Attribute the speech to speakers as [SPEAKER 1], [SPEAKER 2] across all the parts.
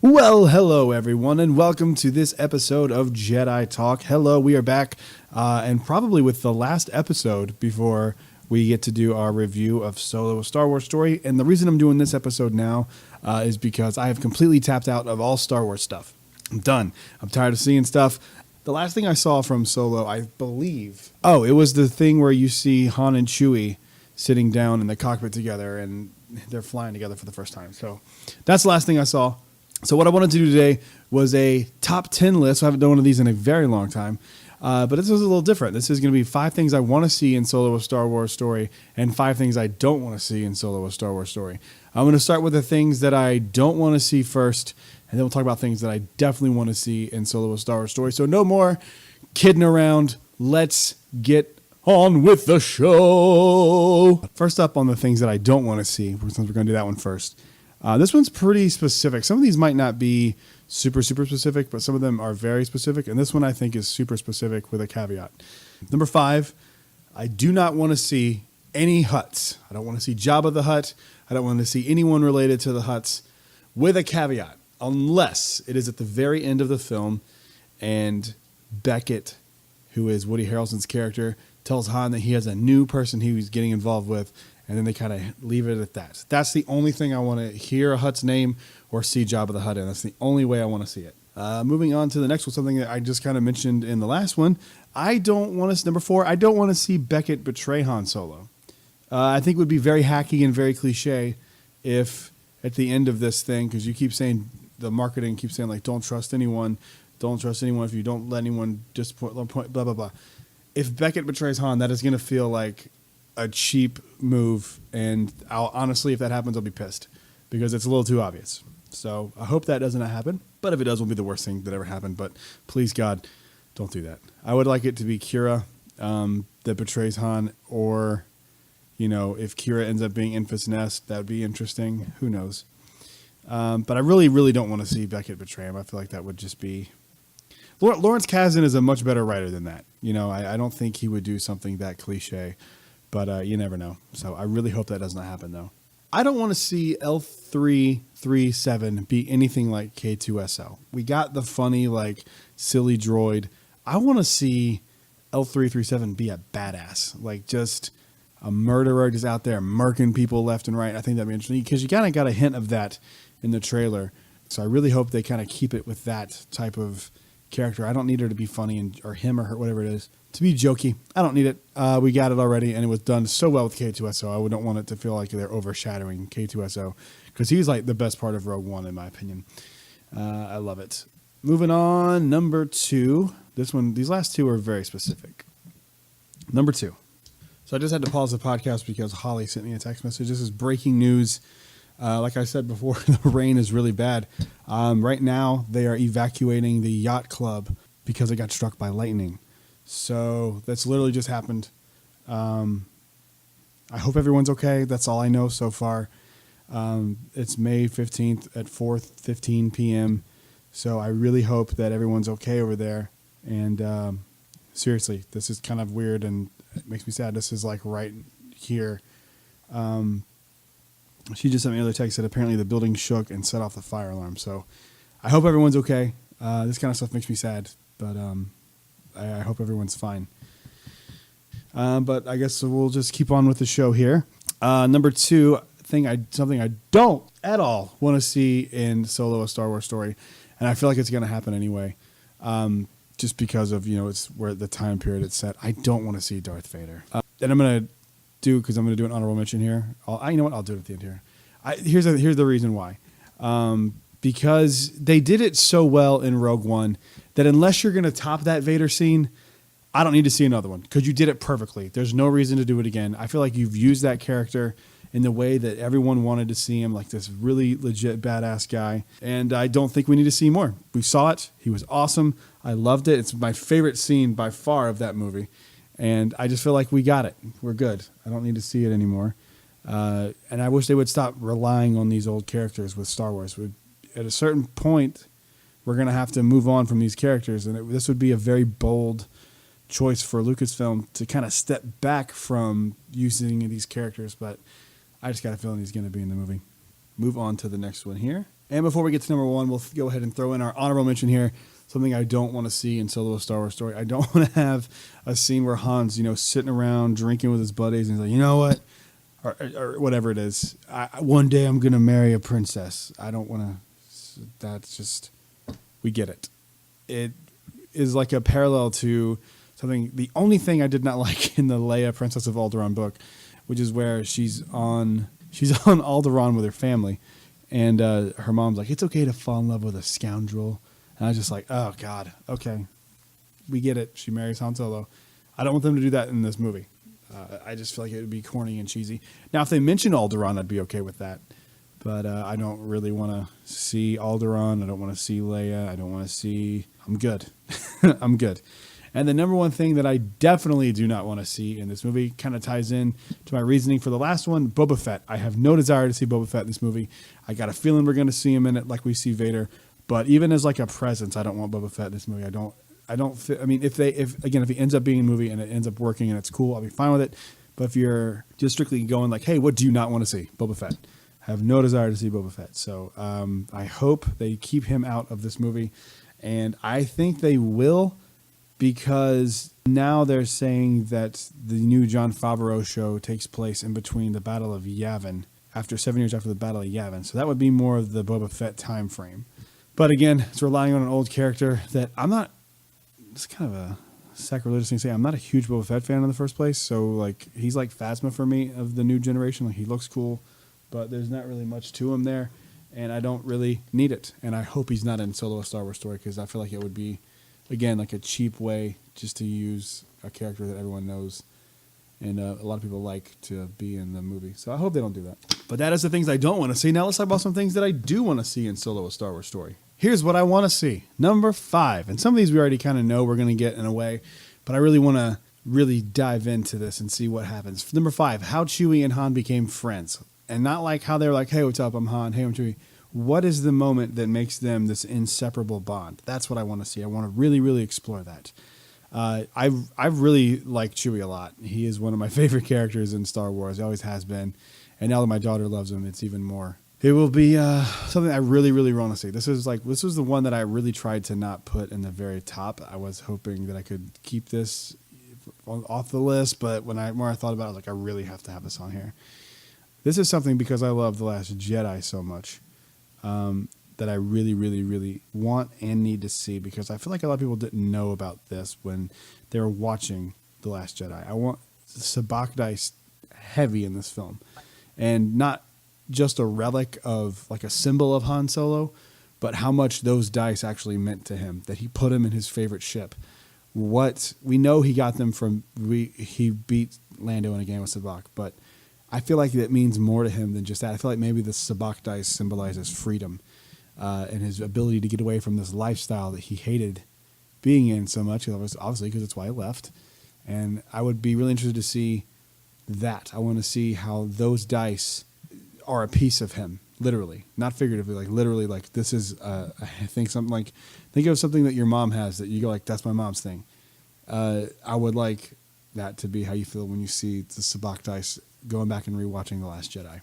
[SPEAKER 1] Well, hello everyone, and welcome to this episode of Jedi Talk. Hello, we are back, and probably with the last episode before we get to do our review of Solo: A Star Wars Story. And the reason I'm doing this episode now is because I have completely tapped out of all Star Wars stuff. I'm done. I'm tired of seeing stuff. The last thing I saw from Solo, I believe, it was the thing where you see Han and Chewie sitting down in the cockpit together, and they're flying together for the first time. So that's the last thing I saw. So what I wanted to do today was a top 10 list. I haven't done one of these in a very long time, but this is a little different. This is going to be 5 things I want to see in Solo: A Star Wars Story and 5 things I don't want to see in Solo: A Star Wars Story. I'm going to start with the things that I don't want to see first, and then we'll talk about things that I definitely want to see in Solo: A Star Wars Story. So no more kidding around. Let's get on with the show. First up on the things that I don't want to see, since we're going to do that one first. This one's pretty specific. Some of these might not be super specific, but some of them are very specific. And this one I think is super specific with a caveat. Number 5, I do not want to see any Hutts. I don't want to see Jabba the Hutt. I don't want to see anyone related to the Hutts, with a caveat, unless it is at the very end of the film and Beckett, who is Woody Harrelson's character, tells Han that he has a new person he was getting involved with, and then they kind of leave it at that. That's the only thing I want to hear a Hutt's name or see Jabba the Hutt in. That's the only way I want to see it. Moving on to the next one, something that I just kind of mentioned in the last one. Number 4, I don't want to see Beckett betray Han Solo. I think it would be very hacky and very cliche if at the end of this thing, because you keep saying, the marketing keeps saying, like, don't trust anyone if you don't let anyone disappoint, blah, blah, blah. If Beckett betrays Han, that is going to feel like a cheap move, and honestly, if that happens, I'll be pissed because it's a little too obvious. So I hope that doesn't happen, but if it does, it will be the worst thing that ever happened. But please, God, don't do that. I would like it to be Kira that betrays Han, or, if Kira ends up being Enfys Nest, that would be interesting. Who knows? But I really, really don't want to see Beckett betray him. I feel like that would just be... Lawrence Kasdan is a much better writer than that. I don't think he would do something that cliche. But you never know. So I really hope that does not happen, though. I don't want to see L337 be anything like K2SO. We got the funny, silly droid. I want to see L337 be a badass. Just a murderer just out there murking people left and right. I think that'd be interesting because you kind of got a hint of that in the trailer. So I really hope they kind of keep it with that type of character. I don't need her to be funny or him or her, whatever it is, to be jokey. I don't need it. We got it already, and it was done so well with K2SO. I don't want it to feel like they're overshadowing K2SO because he's the best part of Rogue One, in my opinion. I love it. Moving on, number 2. These last 2 are very specific. Number 2. So I just had to pause the podcast because Holly sent me a text message. This is breaking news. Like I said before, the rain is really bad. Right now, they are evacuating the yacht club because it got struck by lightning. So that's literally just happened. I hope everyone's okay. That's all I know so far. It's May 15th at 4:15 p.m. So I really hope that everyone's okay over there. And seriously, this is kind of weird and it makes me sad. This is right here. She just sent me another text that apparently the building shook and set off the fire alarm. So I hope everyone's okay. This kind of stuff makes me sad, but I hope everyone's fine. But I guess we'll just keep on with the show here. Number 2, something I don't at all want to see in Solo: A Star Wars Story, and I feel like it's going to happen anyway, just because of it's where the time period it's set. I don't want to see Darth Vader, and I'm going to do an honorable mention here. You know what? I'll do it at the end here. Here's the reason why. Because they did it so well in Rogue One that unless you're going to top that Vader scene, I don't need to see another one because you did it perfectly. There's no reason to do it again. I feel like you've used that character in the way that everyone wanted to see him, like this really legit badass guy. And I don't think we need to see more. We saw it. He was awesome. I loved it. It's my favorite scene by far of that movie. And I just feel like we got it. We're good. I don't need to see it anymore. And I wish they would stop relying on these old characters with Star Wars. At a certain point, we're going to have to move on from these characters. And this would be a very bold choice for Lucasfilm to kind of step back from using these characters. But I just got a feeling he's going to be in the movie. Move on to the next one here. And before we get to number one, we'll go ahead and throw in our honorable mention here. Something I don't want to see in Solo: A Star Wars Story. I don't want to have a scene where Han's, sitting around drinking with his buddies and he's like, you know what? Or whatever it is. One day I'm going to marry a princess. I don't want to. That's just, we get it. It is like a parallel to something. The only thing I did not like in the Leia Princess of Alderaan book, which is where she's on Alderaan with her family. And her mom's like, it's okay to fall in love with a scoundrel. And I was just like, oh, God, okay. We get it. She marries Han Solo. I don't want them to do that in this movie. I just feel like it would be corny and cheesy. Now, if they mention Alderaan, I'd be okay with that. But I don't really want to see Alderaan. I don't want to see Leia. I don't want to see... I'm good. I'm good. And the number one thing that I definitely do not want to see in this movie kind of ties in to my reasoning for the last one, Boba Fett. I have no desire to see Boba Fett in this movie. I got a feeling we're going to see him in it like we see Vader. But even as like a presence, I don't want Boba Fett in this movie. I mean, if he ends up being in a movie and it ends up working and it's cool, I'll be fine with it. But if you're just strictly going like, hey, what do you not want to see? Boba Fett. I have no desire to see Boba Fett. So I hope they keep him out of this movie. And I think they will, because now they're saying that the new Jon Favreau show takes place in between the Battle of Yavin, after 7 years after the Battle of Yavin. So that would be more of the Boba Fett time frame. But again, it's relying on an old character that I'm not... It's kind of a sacrilegious thing to say. I'm not a huge Boba Fett fan in the first place. So like he's like Phasma for me of the new generation. Like he looks cool, but there's not really much to him there. And I don't really need it. And I hope he's not in Solo: A Star Wars Story, because I feel like it would be, again, like a cheap way just to use a character that everyone knows and a lot of people like to be in the movie. So I hope they don't do that. But that is the things I don't want to see. Now let's talk about some things that I do want to see in Solo: A Star Wars Story. Here's what I want to see. Number 5. And some of these we already kind of know we're going to get in a way, but I really want to really dive into this and see what happens. Number 5, how Chewie and Han became friends. And not like how they're like, hey, what's up? I'm Han. Hey, I'm Chewie. What is the moment that makes them this inseparable bond? That's what I want to see. I want to really, really explore that. I've really liked Chewie a lot. He is one of my favorite characters in Star Wars. He always has been. And now that my daughter loves him, it's even more. It will be something I really, really want to see. This was the one that I really tried to not put in the very top. I was hoping that I could keep this off the list, but when I thought about it, I was like, I really have to have this on here. This is something, because I love The Last Jedi so much, that I really, really, really want and need to see, because I feel like a lot of people didn't know about this when they were watching The Last Jedi. I want Sabacc dice heavy in this film, and not just a relic of like a symbol of Han Solo, but how much those dice actually meant to him, that he put him in his favorite ship. What we know, he got them from, he beat Lando in a game with Sabacc, but I feel like that means more to him than just that. I feel like maybe the Sabacc dice symbolizes freedom and his ability to get away from this lifestyle that he hated being in so much, obviously because it's why he left. And I would be really interested to see that. I want to see how those dice are a piece of him, literally, not figuratively, like literally, like this is, I think of something that your mom has that you go like, that's my mom's thing. I would like that to be how you feel when you see the Sabacc dice going back and rewatching The Last Jedi.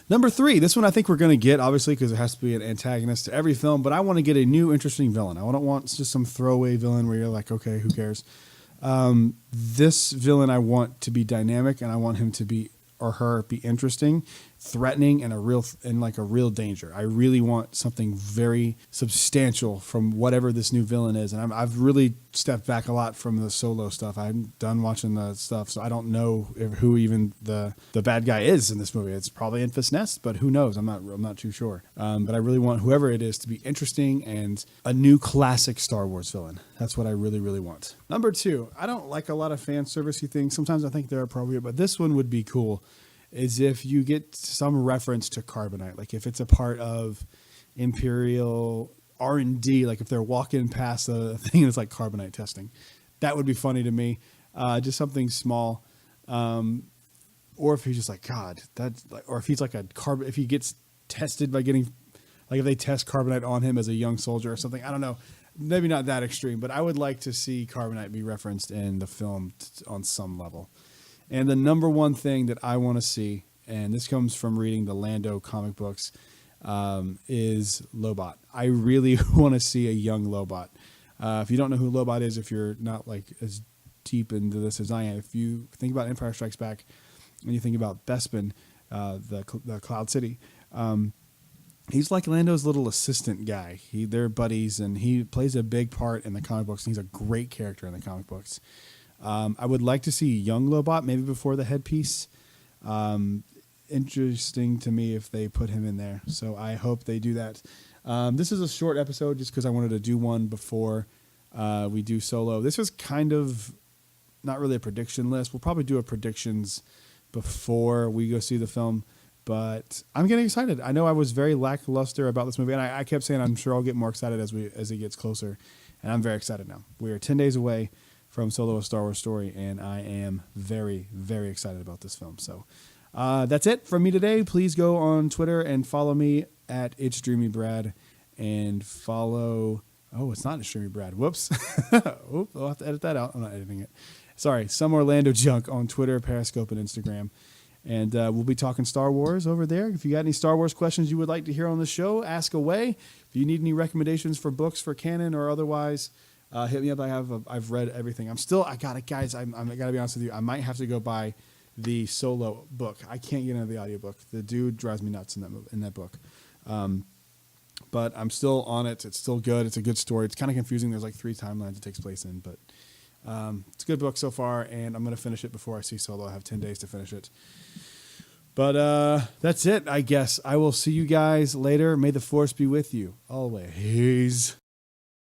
[SPEAKER 1] Number 3, this one I think we're going to get, obviously, because there has to be an antagonist to every film, but I want to get a new interesting villain. I don't want just some throwaway villain where you're like, okay, who cares? This villain I want to be dynamic, and I want him to be, or her, be interesting, threatening, and a real danger. I really want something very substantial from whatever this new villain is. And I've really stepped back a lot from the Solo stuff. I'm done watching the stuff, so I don't know who even the bad guy is in this movie. It's probably Enfys Nest, but who knows? I'm not too sure. But I really want whoever it is to be interesting and a new classic Star Wars villain. That's what I really, really want. Number 2, I don't like a lot of fan servicey things. Sometimes I think they're appropriate, but this one would be cool. Is if you get some reference to carbonite, like if it's a part of Imperial R&D, like if they're walking past a thing and it's like carbonite testing, that would be funny to me. Just something small, or if he's just like, God, that's like, or if he's like if he gets tested by getting, like if they test carbonite on him as a young soldier or something. I don't know, maybe not that extreme, but I would like to see carbonite be referenced in the film on some level. And the number one thing that I want to see, and this comes from reading the Lando comic books, is Lobot. I really want to see a young Lobot. If you don't know who Lobot is, if you're not like as deep into this as I am, if you think about Empire Strikes Back and you think about Bespin, the Cloud City, he's like Lando's little assistant guy. They're buddies, and he plays a big part in the comic books. And he's a great character in the comic books. I would like to see young Lobot, maybe before the headpiece. Interesting to me if they put him in there. So I hope they do that. This is a short episode just because I wanted to do one before we do Solo. This was kind of not really a prediction list. We'll probably do a predictions before we go see the film. But I'm getting excited. I know I was very lackluster about this movie, and I kept saying I'm sure I'll get more excited as it gets closer. And I'm very excited now. We are 10 days away from Solo: A Star Wars Story, and I am very, very excited about this film. So that's it from me today. Please go on Twitter and follow me at It's Dreamy Brad, and follow. Oh, it's not It's Dreamy Brad. Whoops. I'll have to edit that out. I'm not editing it. Sorry, Some Orlando Junk on Twitter, Periscope, and Instagram. And we'll be talking Star Wars over there. If you got any Star Wars questions you would like to hear on the show, ask away. If you need any recommendations for books for canon or otherwise, hit me up. I've read everything. I got it, guys. I got to be honest with you. I might have to go buy the Solo book. I can't get into the audiobook. The dude drives me nuts in that book. But I'm still on it. It's still good. It's a good story. It's kind of confusing. There's like 3 timelines it takes place in, but it's a good book so far, and I'm going to finish it before I see Solo. I have 10 days to finish it. But that's it, I guess. I will see you guys later. May the Force be with you always.